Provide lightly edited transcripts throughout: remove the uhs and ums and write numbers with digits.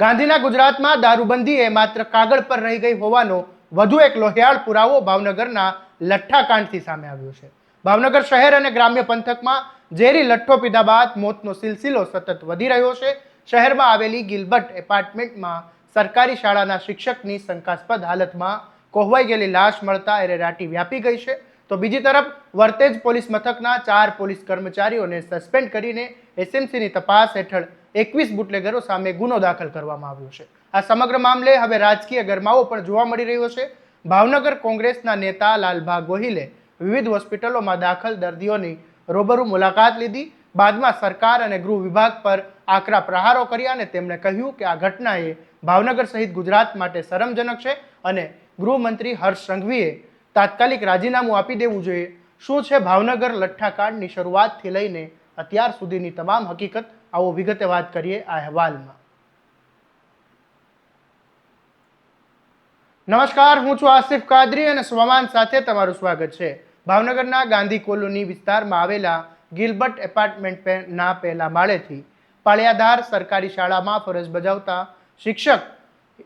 ગાંધીના ગુજરાતમાં દારૂબંધી એ માત્ર કાગળ પર રહી ગઈ હોવાનો વધુ એક લોહિયાળ પુરાવો ભાવનગરના લઠ્ઠાકાંડથી સામે આવ્યો છે। ભાવનગર શહેર અને ગ્રામ્ય પંથકમાં ઝેરી લઠ્ઠો પીધા બાદ મોતનો સિલસિલો સતત વધી રહ્યો છે। શહેરમાં આવેલી ગિલબર્ટ એપાર્ટમેન્ટમાં સરકારી શાળાના શિક્ષકની શંકાસ્પદ હાલતમાં કોહવાઈ ગયેલી લાશ મળતા એરેરાટી વ્યાપી ગઈ છે। તો બીજી તરફ વર્તેજ પોલીસ મથકના 4 પોલીસ કર્મચારીઓને સસ્પેન્ડ કરીને એસએમસીની તપાસ હેઠળ 21 બુટલેગરો સામે ગુનો દાખલ કરવામાં આવ્યો છે। આ સમગ્ર મામલે હવે રાજકીય ગરમાવો પણ જોવા મળી રહ્યો છે। ભાવનગર કોંગ્રેસના નેતા લાલભા ગોહિલે વિવિધ હોસ્પિટલોમાં દાખલ દર્દીઓની રૂબરૂ મુલાકાત લીધી। બાદમાં સરકાર અને ગૃહ વિભાગ પર આકરા પ્રહારો કર્યા અને તેમણે કહ્યું કે આ ઘટનાએ ભાવનગર સહિત ગુજરાત માટે શરમજનક છે અને ગૃહમંત્રી હર્ષ સંઘવીએ તાત્કાલિક રાજીનામું આપી દેવું જોઈએ। શું છે ભાવનગર લઠ્ઠાકાંડની શરૂઆતથી લઈને અત્યાર સુધીની તમામ હકીકત, આવો વિગતે વાત કરીએ આ અહેવાલમાં। નમસ્કાર, હું છું આસિફ કાદરી અને સ્વમાન સાથે તમારું સ્વાગત છે। ભાવનગરના ગાંધી કોલોની વિસ્તારમાં આવેલા ગિલબર્ટ એપાર્ટમેન્ટના પહેલા માળેથી પાળિયાધાર સરકારી શાળામાં ફરજ બજાવતા શિક્ષક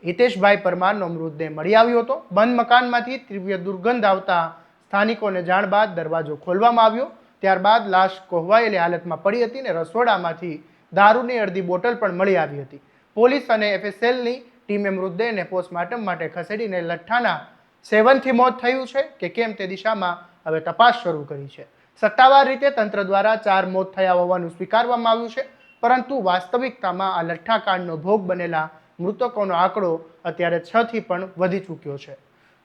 હિતેશભાઈ પરમારનો મૃતદેહ મળી આવ્યો હતો। બંધ મકાનમાંથી તીવ્ર દુર્ગંધ આવતા સ્થાનિકોને જાણ બાદ દરવાજો ખોલવામાં આવ્યો। ત્યારબાદ લાશ કોહવાયેલી હાલતમાં પડી હતી અને રસોડામાંથી દારૂની અડધી બોટલ પણ મળી આવી હતી। પોલીસ અને એફએસએલની ટીમે મૃતદેહને પોસ્ટમોર્ટમ માટે ખસેડીને લઠ્ઠાના સેવનથી મોત થયું છે કે કેમ તે દિશામાં હવે તપાસ શરૂ કરી છે। સત્તાવાર રીતે તંત્ર દ્વારા 4 મોત થયા હોવાનું સ્વીકારવામાં આવ્યું છે, પરંતુ વાસ્તવિકતામાં આ લઠ્ઠાકાંડનો ભોગ બનેલા મૃતકોનો આંકડો અત્યારે 6 થી પણ વધી ચૂક્યો છે,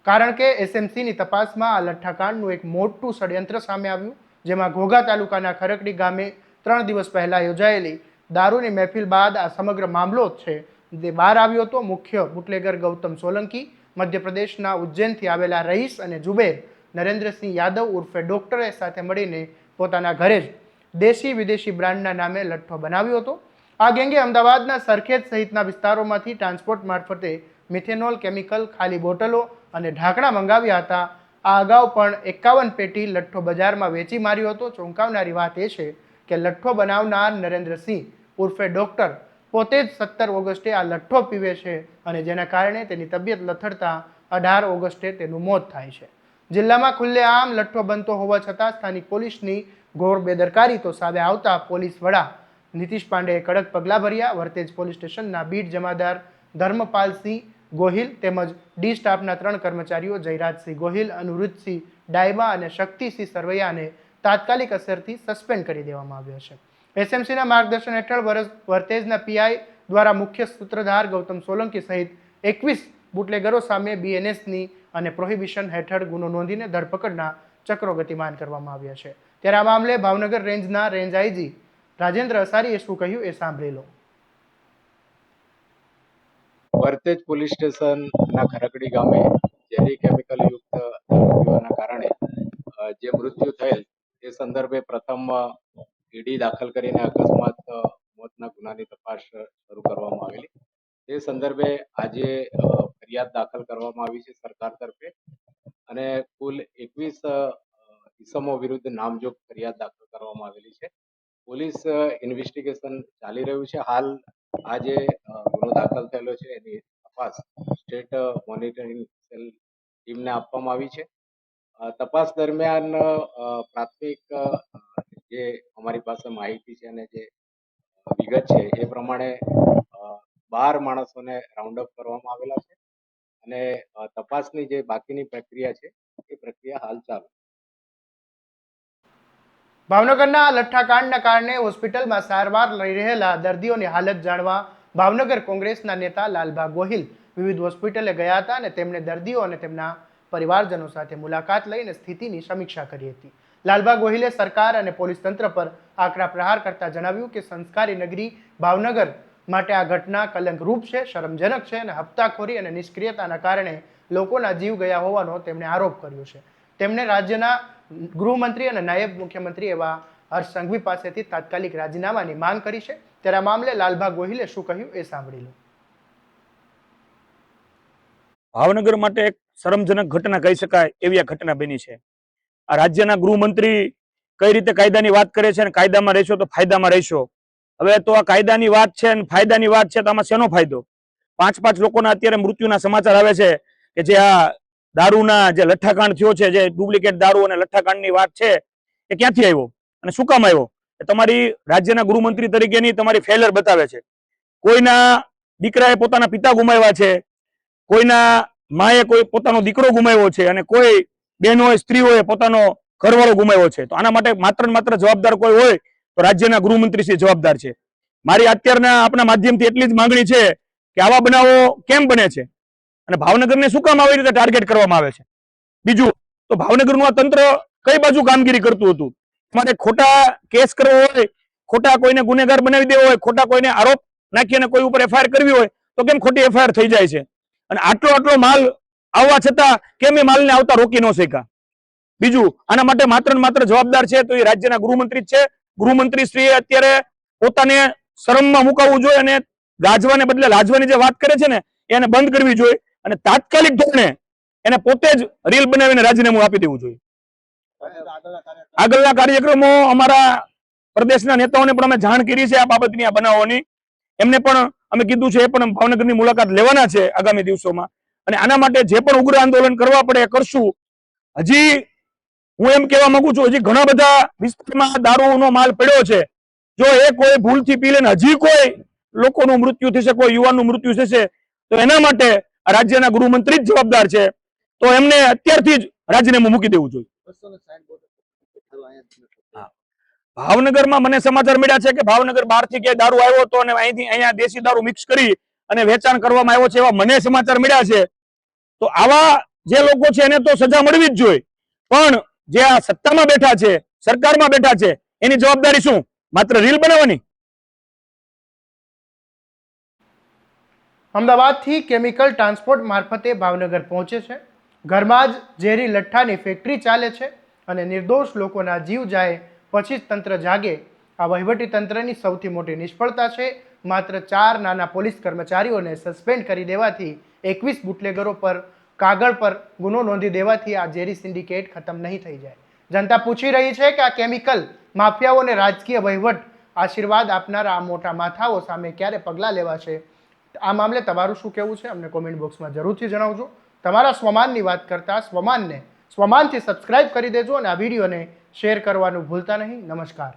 કારણ કે એસએમસીની તપાસમાં આ લઠ્ઠાકાંડનું એક મોટું ષડયંત્ર સામે આવ્યું, જેમાં ઘોઘા તાલુકાના ખરકડી ગામે 3 દિવસ પહેલા યોજાયેલી દારૂની મહેફિલ બાદ આ સમગ્ર મામલો છે તે બહાર આવ્યો હતો। મુખ્ય બુટલેગર ગૌતમ સોલંકી, મધ્યપ્રદેશના ઉજ્જૈનથી આવેલા રહીશ અને જુબેર નરેન્દ્રસિંહ યાદવ ઉર્ફે ડોક્ટરે સાથે મળીને પોતાના ઘરે જ દેશી વિદેશી બ્રાન્ડના નામે લઠ્ઠો બનાવ્યો હતો। આ ગેંગે અમદાવાદના સરખેજ સહિતના વિસ્તારોમાંથી ટ્રાન્સપોર્ટ મારફતે મિથેનોલ કેમિકલ, ખાલી બોટલો અને ઢાંકણા મંગાવ્યા હતા। આ અગાઉ પણ 51 પેટી લઠ્ઠો બજારમાં વેચી માર્યો હતો। ચોંકાવનારી વાત એ છે કે લઠ્ઠો બનાવનાર નરેન્દ્રસિંહ ઉર્ફે ડોક્ટર પોતે જ 17 ઓગસ્ટે આ લઠ્ઠો પીવે છે અને જેના કારણે તેની તબિયત લથડતા 18 ઓગસ્ટે તેનું મોત થાય છે। જિલ્લામાં ખુલ્લેઆમ લઠ્ઠો બનતો હોવા છતાં સ્થાનિક પોલીસની ઘોર બેદરકારી તો સામે આવતા પોલીસ વડા નીતિશ પાંડેએ કડક પગલાં ભર્યા। વર્તેજ પોલીસ સ્ટેશનના બીટ જમાદાર ધર્મપાલસિંહ ગોહિલ તેમજ ડી સ્ટાફના 3 કર્મચારીઓ જયરાજસિંહ ગોહિલ, અનુરુદ્ધસિંહ ડાયબા અને શક્તિસિંહ સરવૈયાને તાત્કાલિક અસરથી સસ્પેન્ડ કરી દેવામાં આવ્યા છે। એસએમસીના માર્ગદર્શન હેઠળ વર્તેજના પીઆઈ દ્વારા મુખ્ય સૂત્રધાર ગૌતમ સોલંકી સહિત 21 બુટલેગરો સામે બીએનએસની અને પ્રોહિબિશન હેઠળ ગુનો નોંધીને ધરપકડના ચક્રો ગતિમાન કરવામાં આવ્યા છે। ત્યારે આ મામલે ભાવનગર રેન્જના રેન્જ આઈજી રાજેન્દ્ર અસારીએ શું કહ્યું એ સાંભળી લો। વર્તેજ પોલીસ સ્ટેશનના ખરકડી ગામે ઝેરી કેમિકલ યુક્ત દારૂ પીવાના કારણે જે મૃત્યુ થયેલ તે સંદર્ભે પ્રથમ ઈડી દાખલ કરીને અકસ્માત મોતના ગુનાની તપાસ શરૂ કરવામાં આવેલી। તે સંદર્ભે આજે ફરિયાદ દાખલ કરવામાં આવી છે સરકાર તરફે અને કુલ 21 ઇસમો વિરુદ્ધ નામજોગ ફરિયાદ દાખલ કરવામાં આવેલી છે। પોલીસ ઇન્વેસ્ટિગેશન ચાલી રહ્યું છે। હાલ આ જે ગુનો દાખલ થયેલો છે એની તપાસ સ્ટેટ મોનિટરિંગ સેલ ટીમને આપવામાં આવી છે। તપાસ દરમિયાન પ્રાથમિક જે અમારી પાસે માહિતી છે અને જે વિગત છે એ પ્રમાણે 12 માણસોને રાઉન્ડ અપ કરવામાં આવેલા છે અને તપાસની જે બાકીની પ્રક્રિયા છે એ પ્રક્રિયા હાલ ચાલુ। ભાવનગરના લઠ્ઠાકાંડના કારણે હોસ્પિટલમાં સારવાર લઈ રહેલા દર્દીઓની હાલત જાણવા ભાવનગર કોંગ્રેસના નેતા લાલભા ગોહિલ વિવિધ હોસ્પિટલે ગયા હતા અને તેમણે દર્દીઓ અને તેમના પરિવારજનો સાથે મુલાકાત લઈને સ્થિતિની સમીક્ષા કરી હતી। લાલભા ગોહિલે સરકાર અને પોલીસ તંત્ર પર આકરા પ્રહાર કરતા જણાવ્યું કે સંસ્કારી નગરી ભાવનગર માટે આ ઘટના કલંકરૂપ છે, શરમજનક છે અને હપ્તાખોરી અને નિષ્ક્રિયતાના કારણે લોકોના જીવ ગયા હોવાનો તેમણે આરોપ કર્યો છે। તેમણે રાજ્યના ગૃહમંત્રી અને નાયબ મુખ્યમંત્રી એવા હર્ષ સંઘવી પાસેથી તાત્કાલિક રાજીનામાની માંગ કરી છે। ત્યારે આ મામલે લાલભા ગોહિલે શું કહ્યું એ સાંભળી લો। ભાવનગર માટે એક શરમજનક ઘટના કહી શકાય એવી આ ઘટના બની છે। આ રાજ્યના ગૃહમંત્રી કઈ રીતે કાયદાની વાત કરે છે અને કાયદામાં રહેશો તો ફાયદામાં રહેશો। હવે તો આ કાયદાની વાત છે અને ફાયદાની વાત છે તો આમાં શેનો ફાયદો? પાંચ લોકોના અત્યારે મૃત્યુના સમાચાર આવે છે કે જે આ દારૂના જે લઠ્ઠાકાંડ થયો છે, જે ડુપ્લિકેટ દારૂ અને લઠ્ઠાકાંડની વાત છે, એ ક્યાંથી આવ્યો અને શું કામ આવ્યો? એ તમારી રાજ્યના ગૃહમંત્રી તરીકેની તમારી ફેલર બતાવે છે. કોઈના દીકરાએ પોતાના પિતા ગુમાવ્યા છે, કોઈના માએ કોઈ પોતાનો દીકરો ગુમાવ્યો છે અને કોઈ બહેનોએ સ્ત્રીઓએ પોતાનો ઘરવાળો ગુમાવ્યો છે. તો આના માટે માત્ર ને માત્ર જવાબદાર કોઈ હોય તો રાજ્યના ગૃહમંત્રી શ્રી જવાબદાર છે. મારી અત્યારના આપના માધ્યમથી એટલી જ માંગણી છે કે આવા બનાવો કેમ બને છે અને ભાવનગરને શું કામ આવી રીતે ટાર્ગેટ કરવામાં આવે છે? બીજું તો ભાવનગરનું આ તંત્ર કઈ બાજુ કામગીરી કરતું હતું? તમારે ખોટા કેસ કરવો હોય, ખોટા કોઈને ગુનેગાર બનાવી દેવો હોય, ખોટા કોઈને આરોપ નાખી અને કોઈ ઉપર એફઆઈઆર કરવી હોય તો કેમ ખોટી એફઆઈઆર થઈ જાય છે? અને આટલો માલ આવવા છતાં કેમ એ માલને આવતા રોકી ન શક્યા? બીજું, આના માટે માત્ર ને માત્ર જવાબદાર છે તો એ રાજ્યના ગૃહમંત્રી જ છે. ગૃહમંત્રી શ્રીએ અત્યારે પોતાને શરમમાં મુકાવવું જોઈએ અને ગાજવાને બદલે લાજવાની જે વાત કરે છે ને એને બંધ કરવી જોઈએ અને તાત્કાલિક ધોરણે એને પોતે જ રીલ બનાવીને રાજીનામું આપી દેવું જોઈએ. આગળના કાર્યક્રમો અમારા પ્રદેશના નેતાઓને પણ અમે જાણ કરી છે આ બાબતની, આ બનાવોની. એમને પણ અમે કીધું છે, એ પણ ભાવનગરની મુલાકાત લેવાના છે આગામી દિવસોમાં અને આના માટે જે પણ ઉગ્ર આંદોલન કરવા પડે એ કરશું. હજી હું એમ કહેવા માંગુ છું, હજી ઘણા બધા વિસ્તારમાં દારૂનો માલ પડ્યો છે. જો એ કોઈ ભૂલથી પી લે ને હજી કોઈ લોકોનું મૃત્યુ થશે, કોઈ યુવાનનું મૃત્યુ થશે તો એના માટે આ રાજ્યના ગૃહમંત્રી જ જવાબદાર છે. તો એમને અત્યારથી જ રાજીનામું મૂકી દેવું જોઈએ. ભાવનગરમાં મને સમાચાર મળ્યા છે કે ભાવનગર બહારથી ક્યાંય દારૂ આવ્યો હતો અને અહીંથી અહીંયા દેશી દારૂ મિક્સ કરી અને વેચાણ કરવામાં આવ્યો છે, એવા મને સમાચાર મળ્યા છે. તો આવા જે લોકો છે એને તો સજા મળવી જ જોઈએ, પણ જે આ સત્તામાં બેઠા છે, સરકારમાં બેઠા છે, એની જવાબદારી શું? માત્ર રીલ બનાવવાની? અમદાવાદથી કેમિકલ ટ્રાન્સપોર્ટ મારફતે ભાવનગર પહોંચે છે. ઘરમાં જ ઝેરી લઠ્ઠાની ફેક્ટરી ચાલે છે અને નિર્દોષ લોકોના જીવ જાય પછી જ તંત્ર જાગે. આ વહીવટી તંત્રની સૌથી મોટી નિષ્ફળતા છે. માત્ર 4 નાના પોલીસ કર્મચારીઓને સસ્પેન્ડ કરી દેવાથી 21 બુટલેગરો પર કાગળ પર ગુનો નોંધી દેવાથી આ ઝેરી સિન્ડિકેટ ખતમ નહીં થઈ જાય. જનતા પૂછી રહી છે કે આ કેમિકલ માફિયાઓને રાજકીય વહીવટ આશીર્વાદ આપનારા આ મોટા માથાઓ સામે ક્યારે પગલાં લેવાશે? આ મામલે તમારું શું કહેવું છે અમને કોમેન્ટ બોક્સમાં જરૂરથી જણાવજો. તમારા સ્વમાનની વાત કરતા સ્વમાનથી સબસ્ક્રાઇબ કરી દેજો અને આ વિડીયોને શેર કરવાનું ભૂલતા નહીં. નમસ્કાર.